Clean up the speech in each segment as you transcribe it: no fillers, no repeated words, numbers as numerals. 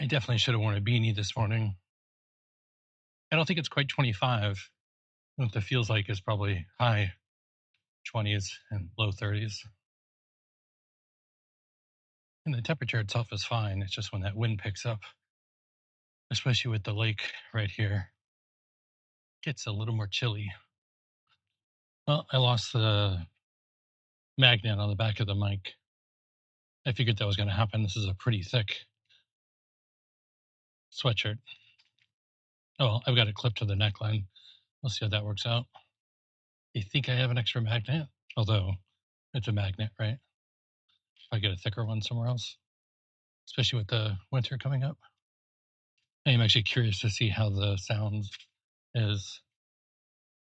I definitely should have worn a beanie this morning. I don't think it's quite 25. What it feels like is probably high 20s and low 30s. And the temperature itself is fine. It's just when that wind picks up, especially with the lake right here, it gets a little more chilly. Well, I lost the magnet on the back of the mic. I figured that was going to happen. This is a pretty thick sweatshirt. Oh, well, I've got it clipped to the neckline. We'll see how that works out. I think I have an extra magnet, although it's a magnet, right? If I get a thicker one somewhere else, especially with the winter coming up. I am actually curious to see how the sound is.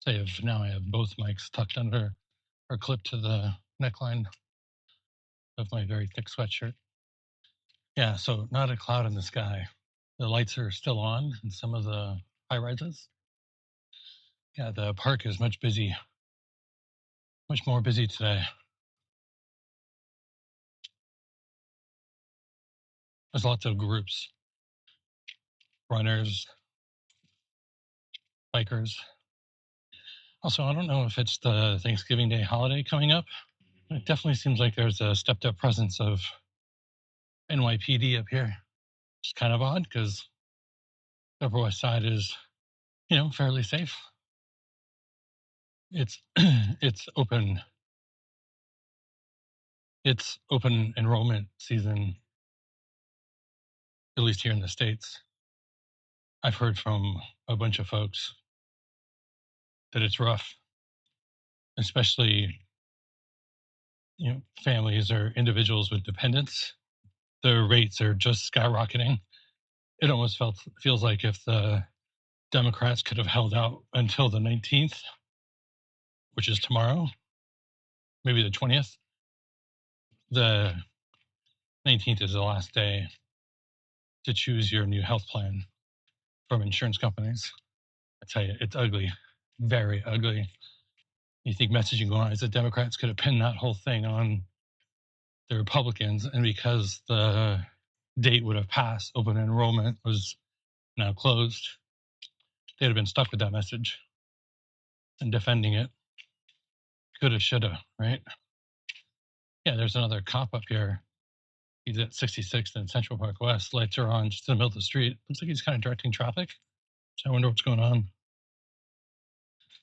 Say if now I have both mics tucked under or clipped to the neckline of my very thick sweatshirt. Yeah, so not a cloud in the sky. The lights are still on in some of the high rises. Yeah, the park is much more busy today. There's lots of groups, runners, bikers. Also, I don't know if it's the Thanksgiving Day holiday coming up. It definitely seems like there's a stepped up presence of NYPD up here. It's kind of odd because the Upper West Side is, fairly safe. It's it's open enrollment season, at least here in the States. I've heard from a bunch of folks that it's rough, especially families or individuals with dependents. The rates are just skyrocketing. It almost feels like if the Democrats could have held out until the 19th, which is tomorrow, maybe the 20th. The 19th is the last day to choose your new health plan from insurance companies. I tell you, it's ugly, very ugly. You think messaging wise, the Democrats could have pinned that whole thing on the Republicans, and because the date would have passed, open enrollment was now closed, they'd have been stuck with that message and defending it. Coulda, shoulda, right? Yeah, there's another cop up here. He's at 66th and Central Park West. Lights are on just in the middle of the street. Looks like he's kind of directing traffic. So I wonder what's going on.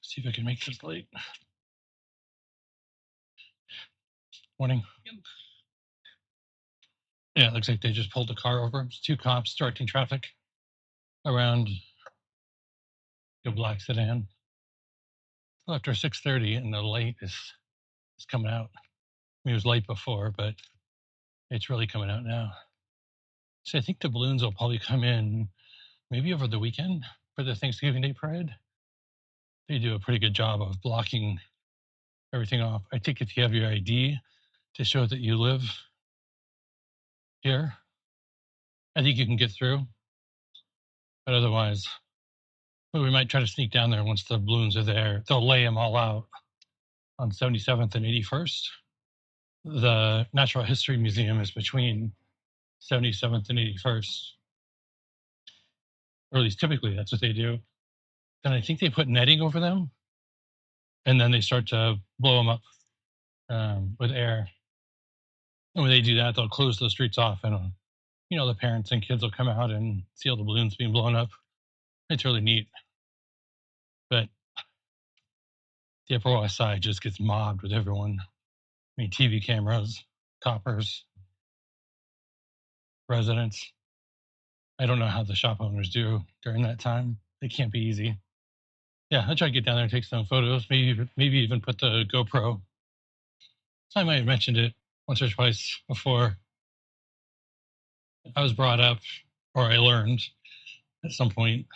See if I can make this late. Morning. Yeah, it looks like they just pulled the car over. It's two cops directing traffic around a black sedan. Well, after 6:30, and the light is coming out. I mean, it was light before, but it's really coming out now. So I think the balloons will probably come in maybe over the weekend for the Thanksgiving Day parade. They do a pretty good job of blocking everything off. I think if you have your ID to show that you live here, I think you can get through. But otherwise, we might try to sneak down there once the balloons are there. They'll lay them all out on 77th and 81st. The Natural History Museum is between 77th and 81st. Or at least typically that's what they do. Then I think they put netting over them, and then they start to blow them up with air. And when they do that, they'll close the streets off, and the parents and kids will come out and see all the balloons being blown up. It's really neat. But the Upper West Side just gets mobbed with everyone. I mean, TV cameras, coppers, residents. I don't know how the shop owners do during that time. They can't be easy. Yeah, I'll try to get down there and take some photos, maybe even put the GoPro. I might have mentioned it once or twice before. I was brought up, or I learned at some point,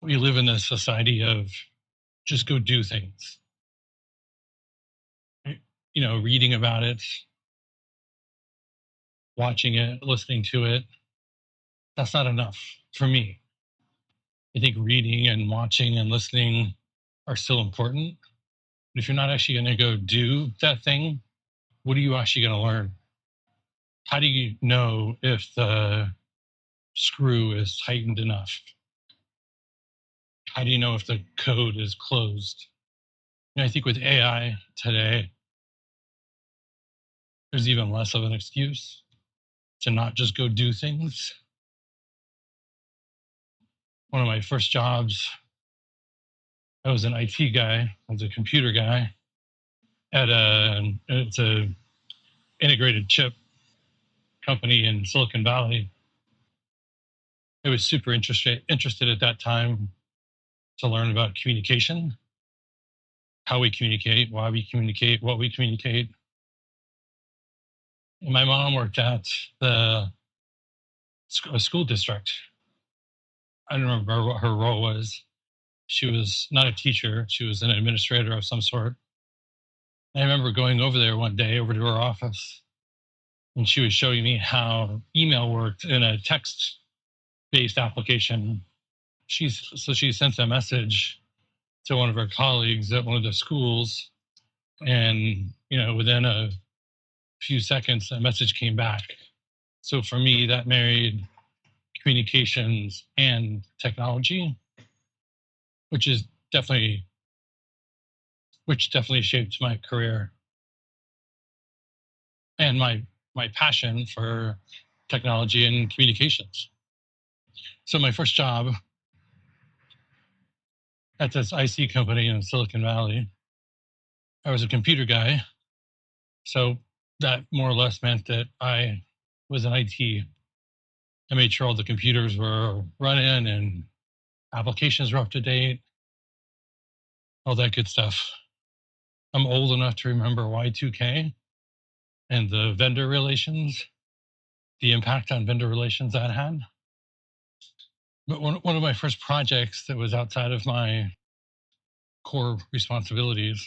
we live in this society of just go do things. Reading about it, watching it, listening to it, that's not enough for me. I think reading and watching and listening are still important. But if you're not actually going to go do that thing, what are you actually going to learn? How do you know if the screw is tightened enough? How do you know if the code is closed? I think with AI today, there's even less of an excuse to not just go do things. One of my first jobs, I was an IT guy, I was a computer guy at it's a integrated chip company in Silicon Valley. I was super interested at that time to learn about communication, how we communicate, why we communicate, what we communicate. And my mom worked at a school district. I don't remember what her role was. She was not a teacher. She was an administrator of some sort. I remember going over there one day, over to her office, and she was showing me how email worked in a text-based application. She sent a message to one of her colleagues at one of the schools, and within a few seconds, a message came back. So for me, that married communications and technology, which definitely shaped my career and my passion for technology and communications. So my first job at this IC company in Silicon Valley, I was a computer guy. So that more or less meant that I was in IT. I made sure all the computers were running and applications were up to date, all that good stuff. I'm old enough to remember Y2K and the vendor relations, the impact on vendor relations that had. But one of my first projects that was outside of my core responsibilities,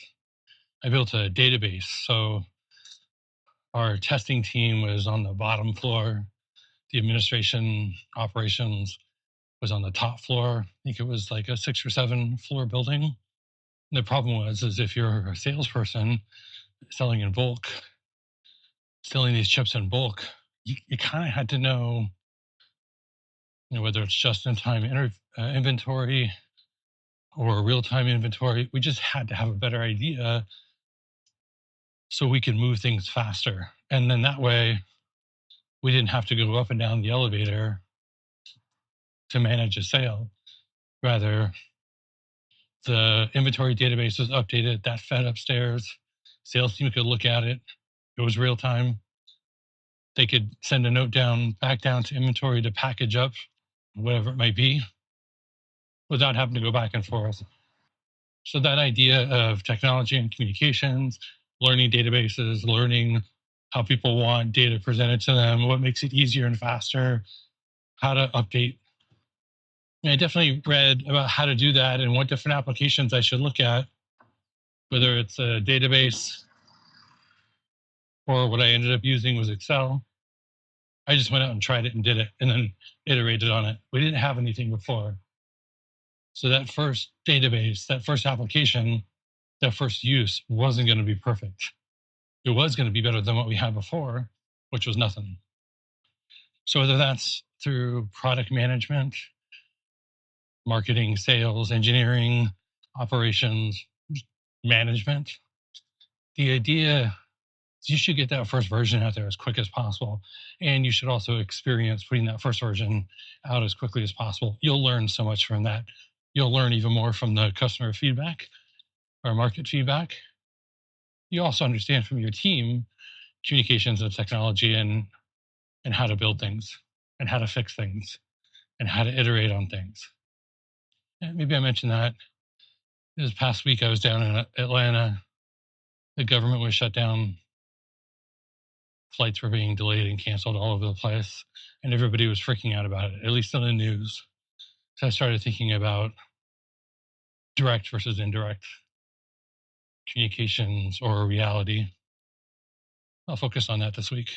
I built a database. So our testing team was on the bottom floor. The administration operations was on the top floor. I think it was like a 6 or 7 floor building. And the problem was if you're a salesperson selling in bulk, selling these chips in bulk, you kind of had to know, whether it's just-in-time inventory or real-time inventory. We just had to have a better idea so we could move things faster. And then that way, we didn't have to go up and down the elevator to manage a sale. Rather, the inventory database was updated, that fed upstairs. Sales team could look at it. It was real time. They could send a note back down to inventory to package up, whatever it might be, without having to go back and forth. So that idea of technology and communications, learning databases, learning how people want data presented to them, what makes it easier and faster, how to update. I definitely read about how to do that and what different applications I should look at, whether it's a database or what I ended up using was Excel. I just went out and tried it and did it and then iterated on it. We didn't have anything before. So that first database, that first application, that first use wasn't going to be perfect. It was going to be better than what we had before, which was nothing. So whether that's through product management, marketing, sales, engineering, operations, management, the idea is you should get that first version out there as quick as possible. And you should also experience putting that first version out as quickly as possible. You'll learn so much from that. You'll learn even more from the customer feedback or market feedback. You also understand from your team communications and technology and how to build things and how to fix things and how to iterate on things. And maybe I mentioned that this past week I was down in Atlanta. The government was shut down. Flights were being delayed and canceled all over the place, and everybody was freaking out about it, at least on the news. So I started thinking about direct versus indirect communications or reality. I'll focus on that this week.